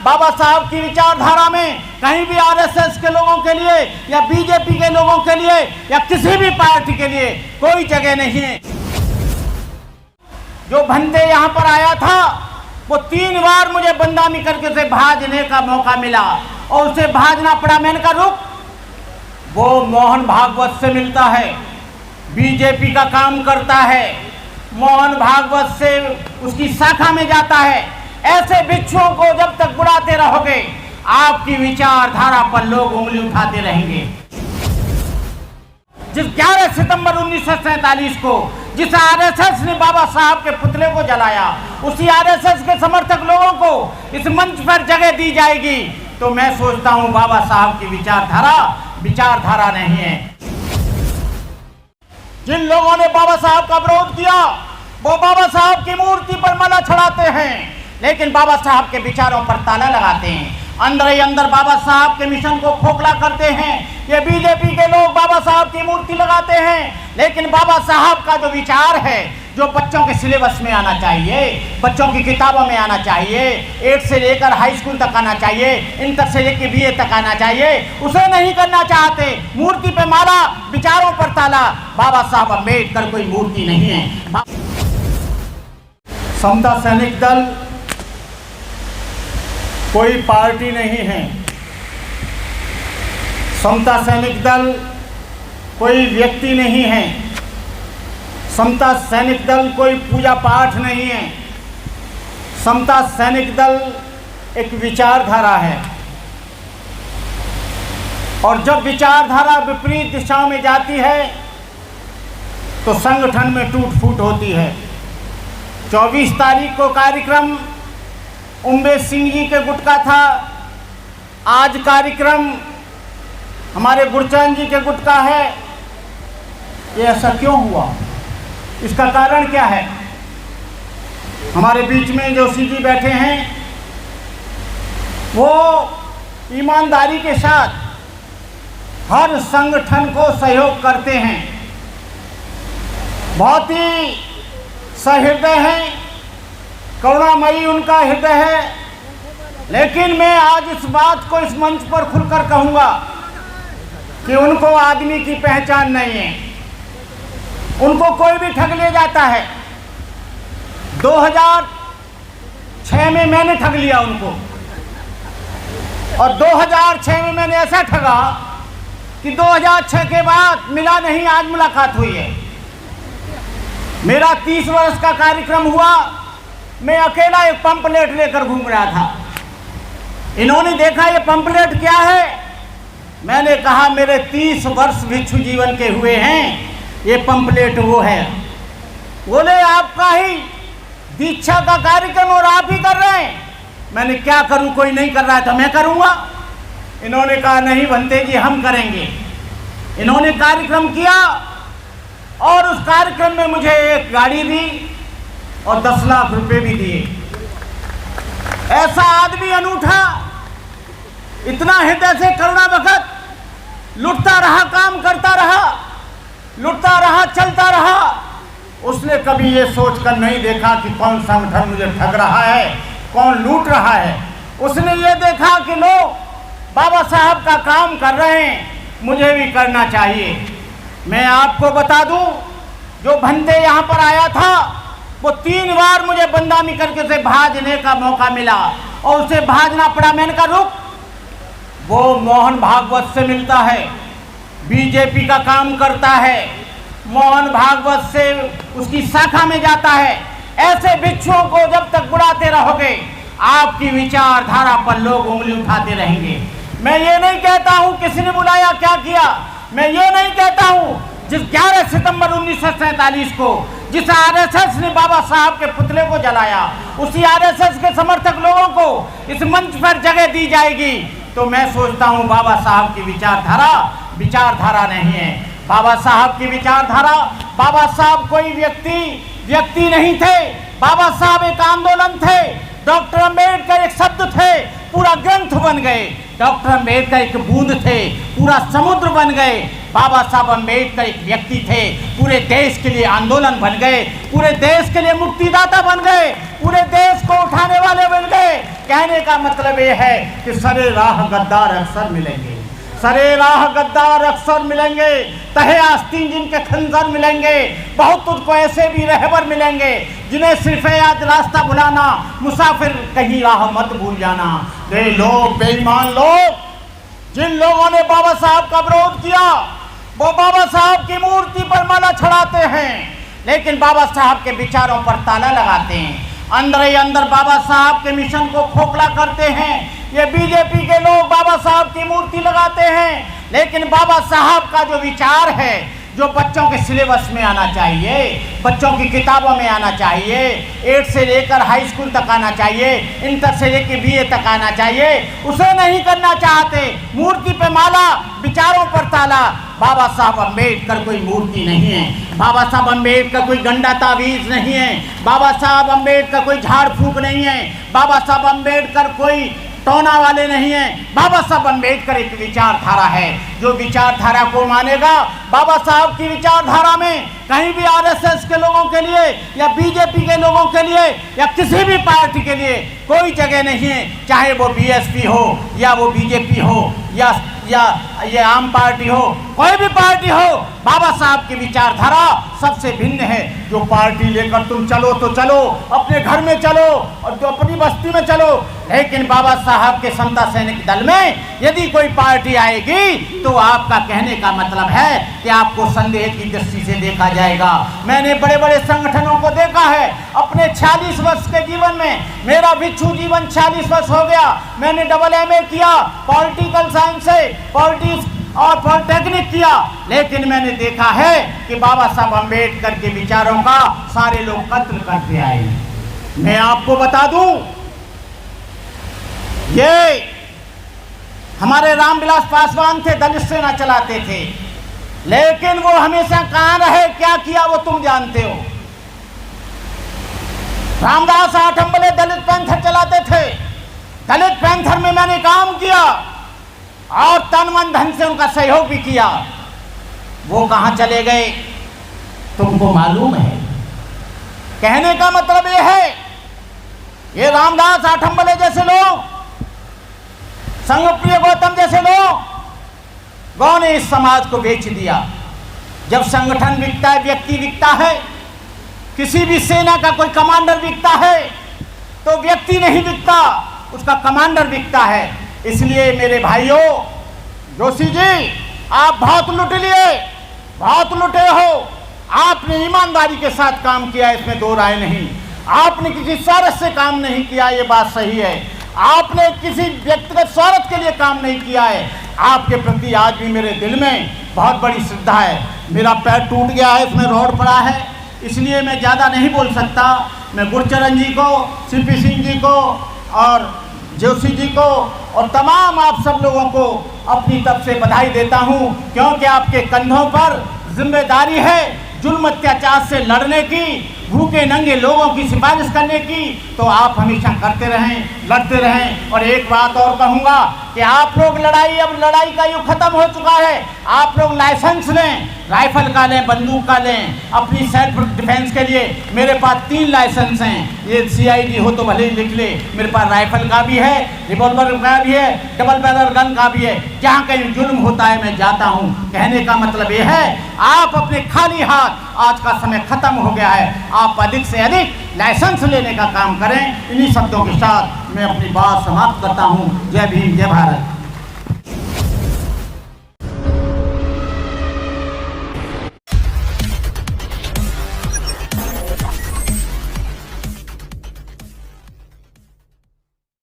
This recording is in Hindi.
बाबा साहब की विचारधारा में कहीं भी आरएसएस के लोगों के लिए या बीजेपी के लोगों के लिए या किसी भी पार्टी के लिए कोई जगह नहीं है। जो भंते यहाँ पर आया था वो 3 बार मुझे बंदामी करके उसे भाजने का मौका मिला और उसे भाजना पड़ा। मैंने कहा रुक, वो मोहन भागवत से मिलता है, बीजेपी का काम करता है, मोहन भागवत से उसकी शाखा में जाता है। ऐसे बिच्छुओं को जब तक बुलाते रहोगे आपकी विचारधारा पर लोग उंगली उठाते रहेंगे। जिस 11 सितंबर 1947 को जिस आरएसएस ने बाबा साहब के पुतले को जलाया, उसी आरएसएस के समर्थक लोगों को इस मंच पर जगह दी जाएगी, तो मैं सोचता हूं बाबा साहब की विचारधारा नहीं है। जिन लोगों ने बाबा साहब का विरोध किया वो बाबा साहब की मूर्ति पर माला चढ़ाते हैं, लेकिन बाबा साहब के विचारों पर ताला लगाते हैं। अंदर ही अंदर बाबा साहब के मिशन को खोखला करते हैं। ये बीजेपी के लोग बाबा साहब की मूर्ति लगाते हैं, लेकिन बाबा साहब का जो विचार है, जो बच्चों के सिलेबस में आना चाहिए, बच्चों की किताबों में आना चाहिए, 8 से लेकर हाई स्कूल तक आना चाहिए, इंटर से लेकर BA तक आना चाहिए, उसे नहीं करना चाहते। मूर्ति पे माला, विचारों पर ताला। बाबा साहब अम्बेडकर कोई मूर्ति नहीं है। समता सैनिक दल कोई पार्टी नहीं है। समता सैनिक दल कोई व्यक्ति नहीं है। समता सैनिक दल कोई पूजा पाठ नहीं है। समता सैनिक दल एक विचारधारा है, और जब विचारधारा विपरीत दिशाओं में जाती है तो संगठन में टूट फूट होती है। 24 तारीख को कार्यक्रम उमेश सिंह जी के गुट का था, आज कार्यक्रम हमारे गुरचरण जी के गुट का है। ये ऐसा क्यों हुआ? इसका कारण क्या है? हमारे बीच में जो सीजी बैठे हैं वो ईमानदारी के साथ हर संगठन को सहयोग करते हैं, बहुत ही सहृदय हैं, करुणामयी उनका हृदय है। लेकिन मैं आज इस बात को इस मंच पर खुलकर कहूँगा कि उनको आदमी की पहचान नहीं है। उनको कोई भी ठग ले जाता है। 2006 में मैंने ठग लिया उनको, और 2006 में मैंने ऐसा ठगा कि 2006 के बाद मिला नहीं, आज मुलाकात हुई है। मेरा 30 वर्ष का कार्यक्रम हुआ, मैं अकेला एक पंपलेट लेकर घूम रहा था। इन्होंने देखा ये पंपलेट क्या है, मैंने कहा मेरे 30 वर्ष भिक्षु जीवन के हुए हैं, ये पंपलेट वो है। बोले आपका ही दीक्षा का कार्यक्रम और आप ही कर रहे हैं। मैंने क्या करूं, कोई नहीं कर रहा है तो मैं करूंगा। इन्होंने कहा नहीं भंते जी हम करेंगे। इन्होंने कार्यक्रम किया और उस कार्यक्रम में मुझे एक गाड़ी दी और 10 लाख रुपए भी दिए। ऐसा आदमी अनूठा, इतना हृदय से करुणा भगत, लुटता रहा, काम करता रहा, लुटता रहा, चलता रहा। उसने कभी ये सोचकर नहीं देखा कि कौन संगठन मुझे ठग रहा है, कौन लूट रहा है। उसने ये देखा कि लोग बाबा साहब का काम कर रहे हैं, मुझे भी करना चाहिए। मैं आपको बता दूं, जो भंते यहाँ पर आया था वो 3 बार मुझे बंदामी करके उसे भाजने का मौका मिला और उसे भाजना पड़ा। मैंने कहा रुक, वो मोहन भागवत से मिलता है, बीजेपी का काम करता है, मोहन भागवत से उसकी शाखा में जाता है। ऐसे बिच्छुओं को जब तक बुलाते रहोगे आपकी विचारधारा पर लोग उंगली उठाते रहेंगे। मैं ये नहीं कहता हूँ किसी ने बुलाया क्या किया, मैं ये नहीं कहता हूँ जिस 11 सितंबर 1947 को जिस आरएसएस ने बाबा साहब के पुतले को जलाया, उसी आरएसएस के समर्थक लोगों को इस मंच पर जगह दी जाएगी, तो मैं सोचता हूँ बाबा साहब की विचारधारा नहीं है। बाबा साहब की विचारधारा, बाबा साहब कोई व्यक्ति नहीं थे। बाबा साहब एक आंदोलन थे। डॉक्टर अम्बेडकर एक शब्द थे पूरा ग्रंथ बन गए। डॉक्टर अम्बेडकर एक बूंद थे, पूरा समुद्र बन गए। बाबा साहब अम्बेडकर एक व्यक्ति थे, पूरे देश के लिए आंदोलन बन गए, पूरे देश के लिए मुक्तिदाता बन गए, पूरे देश को उठाने वाले बन गए। कहने का मतलब ये है कि सरे राह गद्दार अक्सर मिलेंगे, सरे राह गद्दार अक्सर मिलेंगे, तहे आस्तीन जिनके खंजर मिलेंगे। बहुत तुझको ऐसे भी रहबर मिलेंगे जिन्हें सिर्फ याद रास्ता भुलाना, मुसाफिर कहीं राह मत भूल जाना। वे लोग बेईमान लोग जिन लोगों ने बाबा साहब का विरोध किया, वो बाबा साहब की मूर्ति पर माला चढ़ाते हैं, लेकिन बाबा साहब के विचारों पर ताला लगाते हैं। अंदर ही अंदर बाबा साहब के मिशन को खोखला करते हैं। ये बीजेपी के लोग बाबा साहब की मूर्ति लगाते हैं, लेकिन बाबा साहब का जो विचार है, जो बच्चों के सिलेबस में आना चाहिए, बच्चों की किताबों में आना चाहिए, 8 से लेकर हाई स्कूल तक आना चाहिए, इंटर से लेकर BA तक आना चाहिए, उसे नहीं करना चाहते। मूर्ति पे माला, विचारों पर ताला। बाबा साहब अम्बेडकर कोई मूर्ति नहीं है, बाबा साहब अम्बेडकर कोई गंडा तावीज़ नहीं है, बाबा साहब अम्बेडकर कोई झाड़ फूक नहीं है, बाबा साहब अम्बेडकर कोई टोना वाले नहीं है। बाबा साहब अम्बेडकर एक विचारधारा है, जो विचारधारा को मानेगा। बाबा साहब की विचारधारा में कहीं भी RSS के लोगों के लिए या BJP के लोगों के लिए या किसी भी पार्टी के लिए कोई जगह नहीं है, चाहे वो BSP हो या वो BJP हो या ये आम पार्टी हो, कोई भी पार्टी हो। बाबा साहब की विचारधारा सबसे भिन्न है। जो पार्टी लेकर तुम चलो तो चलो, अपने घर में चलो और तो अपनी बस्ती में चलो, लेकिन बाबा साहब के समता सैनिक दल में यदि कोई पार्टी आएगी तो आपका कहने का मतलब है कि आपको संदेह की दृष्टि से देखा जाएगा। मैंने बड़े बड़े संगठनों को देखा है अपने 46 वर्ष के जीवन में। मेरा भिक्षु जीवन 46 वर्ष हो गया। मैंने MA किया पॉलिटिकल साइंस से, पॉलिटिक्स और पॉलिटेक्निक किया, लेकिन मैंने देखा है कि बाबा साहब अम्बेडकर के विचारों का सारे लोग कत्ल करते आए। मैं आपको बता दूं, ये हमारे रामविलास पासवान थे, दलित सेना चलाते थे, लेकिन वो हमेशा कहां रहे, क्या किया वो तुम जानते हो। रामदास आठंबले दलित पैंथर चलाते थे। दलित पैंथर में मैंने काम किया और तन मन धन से उनका सहयोग भी किया। वो कहां चले गए तुमको मालूम है। कहने का मतलब ये है, ये रामदास आठंबले जैसे लोग, संगप्रिय गौतम जैसे लोगों ने इस समाज को बेच दिया। जब संगठन बिकता है, व्यक्ति बिकता है, किसी भी सेना का कोई कमांडर बिकता है तो व्यक्ति नहीं बिकता, उसका कमांडर बिकता है। इसलिए मेरे भाइयों, जोशी जी, आप बहुत लुट लिए, बहुत लुटे हो। आपने ईमानदारी के साथ काम किया, इसमें दो राय नहीं। आपने किसी स्वार्थ से काम नहीं किया, ये बात सही है। आपने किसी व्यक्तिगत स्वार्थ के लिए काम नहीं किया है। आपके प्रति आज भी मेरे दिल में बहुत बड़ी श्रद्धा है। मेरा पैर टूट गया है, इसमें रोड पड़ा है, इसलिए मैं ज़्यादा नहीं बोल सकता। मैं गुरचरण जी को, CP सिंह जी को और जोशी जी को और तमाम आप सब लोगों को अपनी तरफ से बधाई देता हूं, क्योंकि आपके कंधों पर जिम्मेदारी है जुल्म अत्याचार से लड़ने की, भूखे नंगे लोगों की सिफारिश करने की। तो आप हमेशा करते रहें, लड़ते रहें। और एक बात और कहूँगा कि आप लोग अब लड़ाई का युग खत्म हो चुका है। आप लोग लाइसेंस लें, राइफल का लें, बंदूक का लें, अपनी सेल्फ डिफेंस के लिए। मेरे पास 3 लाइसेंस हैं। ये CID हो तो भले ही लिख ले। मेरे पास राइफल का भी है, रिवॉल्वर का भी है, डबल बैरल गन का भी है। जहाँ कहीं जुल्म होता है मैं जाता हूँ। कहने का मतलब ये है, आप अपने खाली हाथ, आज का समय खत्म हो गया है, आप अधिक से अधिक लाइसेंस लेने का काम करें। इन्हीं शब्दों के साथ मैं अपनी बात समाप्त करता हूँ। जय भीम, जय भारत।